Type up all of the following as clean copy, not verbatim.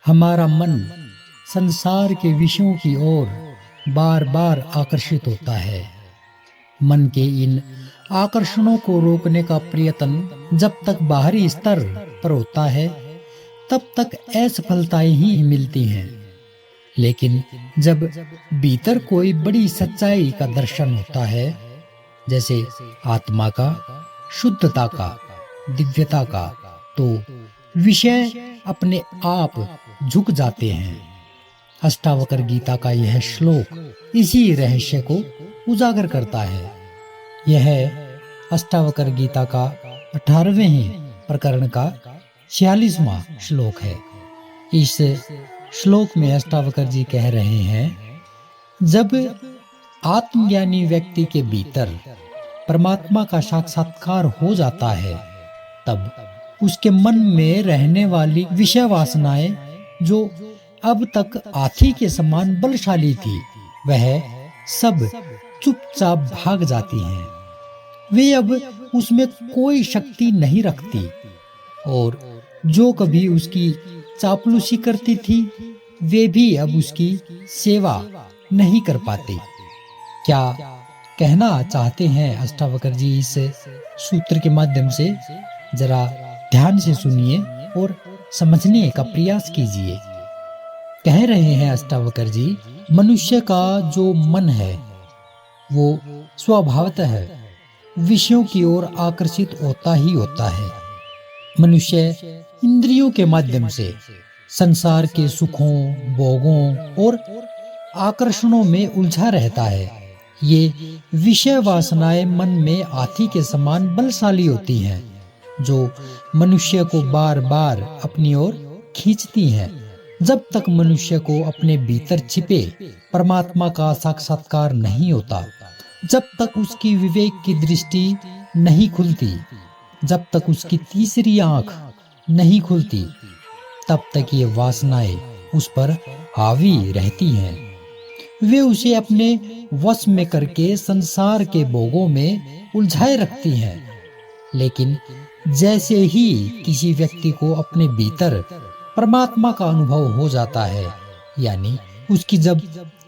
हमारा मन संसार के विषयों की ओर बार बार आकर्षित होता है। मन के इन आकर्षणों को रोकने का प्रयत्न जब तक बाहरी स्तर पर होता है तब तक असफलताएं ही मिलती हैं। लेकिन जब भीतर कोई बड़ी सच्चाई का दर्शन होता है, जैसे आत्मा का, शुद्धता का, दिव्यता का, तो विषय अपने आप झुक जाते हैं। अष्टावक्र गीता का यह श्लोक इसी रहस्य को उजागर करता है। यह अष्टावक्र गीता का 18वें प्रकरण का 46वां श्लोक है। इस श्लोक में अष्टावक्र जी कह रहे हैं, जब आत्मज्ञानी व्यक्ति के भीतर परमात्मा का साक्षात्कार हो जाता है तब उसके मन में रहने वाली विषय वासनाएं जो अब तक हाथी के समान बलशाली थी, वह सब चुपचाप भाग जाती हैं। वे अब उसमें कोई शक्ति नहीं रखती और जो कभी उसकी चापलूसी करती थी वे भी अब उसकी सेवा नहीं कर पाते। क्या कहना चाहते हैं अष्टावक्र जी इस सूत्र के माध्यम से? जरा ध्यान से सुनिए और समझने का प्रयास कीजिए। कह रहे हैं अष्टावक्र जी, मनुष्य का जो मन है वो स्वभावतः विषयों की ओर आकर्षित होता ही होता है। मनुष्य इंद्रियों के माध्यम से संसार के सुखों, भोगों और आकर्षणों में उलझा रहता है। ये विषय वासनाएं मन में हाथी के समान बलशाली होती हैं, जो मनुष्य को बार बार अपनी ओर खींचती हैं। जब तक मनुष्य को अपने भीतर छिपे परमात्मा का साक्षात्कार नहीं होता, जब तक उसकी विवेक की दृष्टि नहीं खुलती, जब तक उसकी तीसरी आंख नहीं खुलती, तब तक ये वासनाएं उस पर हावी रहती हैं। वे उसे अपने वश में करके संसार के भोगों में उलझाए रखती हैं। लेकिन जैसे ही किसी व्यक्ति को अपने भीतर परमात्मा का अनुभव हो जाता है, यानी उसकी जब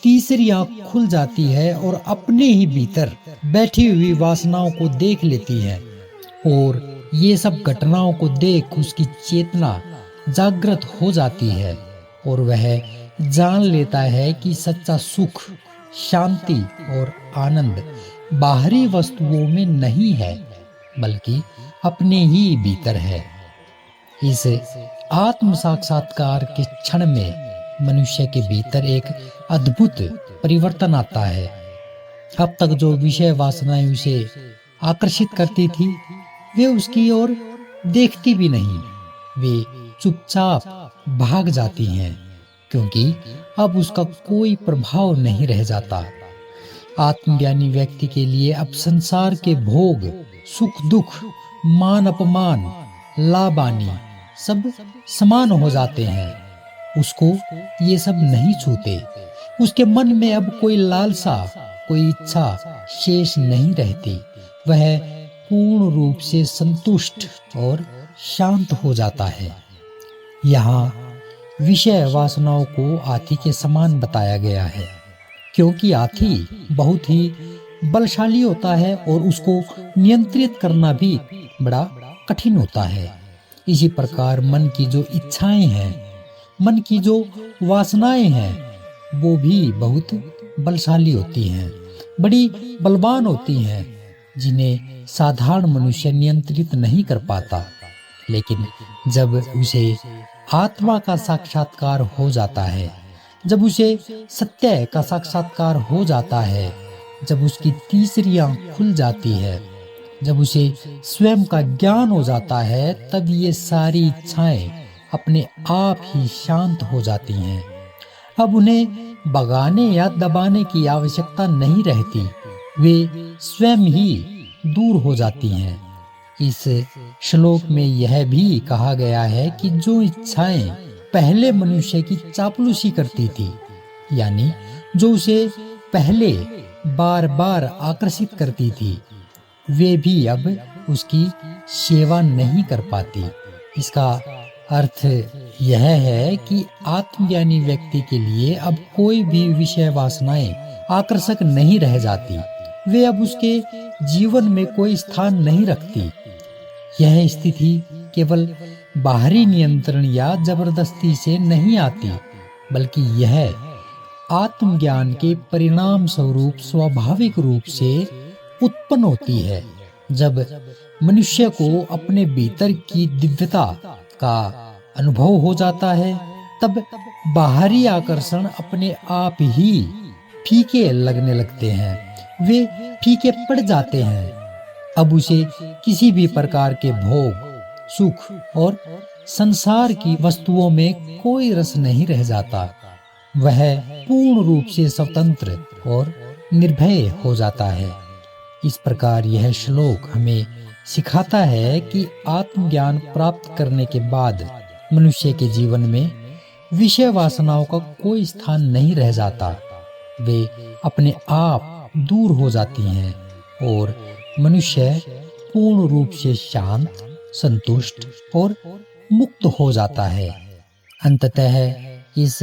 तीसरी आंख खुल जाती है और अपने ही भीतर बैठी हुई वासनाओं को देख लेती है और ये सब घटनाओं को देख उसकी चेतना जागृत हो जाती है और वह जान लेता है कि सच्चा सुख, शांति और आनंद बाहरी वस्तुओं में नहीं है बल्कि अपने ही भीतर है। इस आत्म साक्षात्कार के क्षण में मनुष्य के भीतर एक अद्भुत परिवर्तन आता है। अब तक जो विषय वासनाएं उसे आकर्षित करती थी वे उसकी ओर देखती भी नहीं, वे चुपचाप भाग जाती हैं क्योंकि अब उसका कोई प्रभाव नहीं रह जाता। आत्मज्ञानी व्यक्ति के लिए अब संसार के भोग, सुख दुख, मान अपमान, लाभ हानि सब समान हो जाते हैं। उसको ये सब नहीं छूते। उसके मन में अब कोई लालसा, कोई इच्छा शेष नहीं रहती। वह पूर्ण रूप से संतुष्ट और शांत हो जाता है। यहाँ विषय वासनाओं को हाथी के समान बताया गया है क्योंकि हाथी बहुत ही बलशाली होता है और उसको नियंत्रित करना भी बड़ा कठिन होता है। इसी प्रकार मन की जो इच्छाएं हैं, मन की जो वासनाएं हैं, वो भी बहुत बलशाली होती हैं, बड़ी बलवान होती हैं, जिन्हें साधारण मनुष्य नियंत्रित नहीं कर पाता। लेकिन जब उसे आत्मा का साक्षात्कार हो जाता है, जब उसे सत्य का साक्षात्कार हो जाता है, जब उसकी तीसरी आंख खुल जाती है, जब उसे स्वयं का ज्ञान हो जाता है, तब ये सारी इच्छाएं अपने आप ही शांत हो जाती हैं। अब उन्हें भगाने या दबाने की आवश्यकता नहीं रहती, वे स्वयं ही दूर हो जाती हैं। इस श्लोक में यह भी कहा गया है कि जो इच्छाएं पहले मनुष्य की चापलूसी करती थी, यानी जो उसे पहले बार बार आकर्षित करती थी, वे भी अब उसकी सेवा नहीं कर पाती। इसका अर्थ यह है कि आत्मज्ञानी व्यक्ति के लिए अब कोई भी विषय वासनाएं आकर्षक नहीं रह जाती। वे अब उसके जीवन में कोई स्थान नहीं रखती। यह स्थिति केवल बाहरी नियंत्रण या जबरदस्ती से नहीं आती, बल्कि यह आत्मज्ञान के परिणाम स्वरूप स्वाभाविक रूप से उत्पन्न होती है। जब मनुष्य को अपने भीतर की दिव्यता का अनुभव हो जाता है, तब बाहरी आकर्षण अपने आप ही फीके लगने लगते हैं। वे फीके पड़ जाते हैं। अब उसे किसी भी प्रकार के भोग, सुख और संसार की वस्तुओं में कोई रस नहीं रह जाता। वह पूर्ण रूप से स्वतंत्र और निर्भय हो जाता है। इस प्रकार यह श्लोक हमें सिखाता है कि आत्मज्ञान प्राप्त करने के बाद मनुष्य के जीवन में विषय वासनाओं का कोई स्थान नहीं रह जाता। वे अपने आप दूर हो जाती हैं और मनुष्य पूर्ण रूप से शांत, संतुष्ट और मुक्त हो जाता है। अंततः इस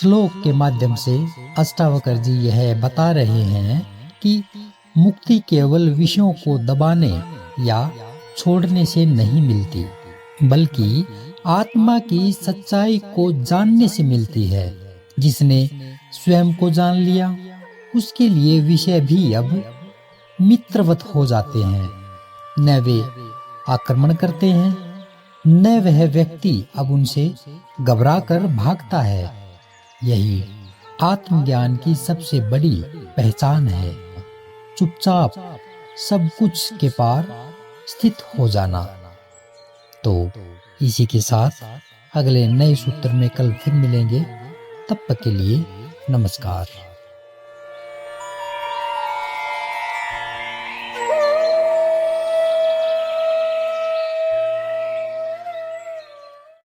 श्लोक के माध्यम से अष्टावकर जी यह बता रहे हैं कि मुक्ति केवल विषयों को दबाने या छोड़ने से नहीं मिलती, बल्कि आत्मा की सच्चाई को जानने से मिलती है। जिसने स्वयं को जान लिया, उसके लिए विषय भी अब मित्रवत हो जाते हैं। न वे आक्रमण करते हैं, न वह व्यक्ति अब उनसे घबराकर भागता है। यही आत्मज्ञान की सबसे बड़ी पहचान है, चुपचाप सब कुछ के पार स्थित हो जाना। तो इसी के साथ अगले नए सूत्र में कल फिर मिलेंगे। तब तक के लिए नमस्कार।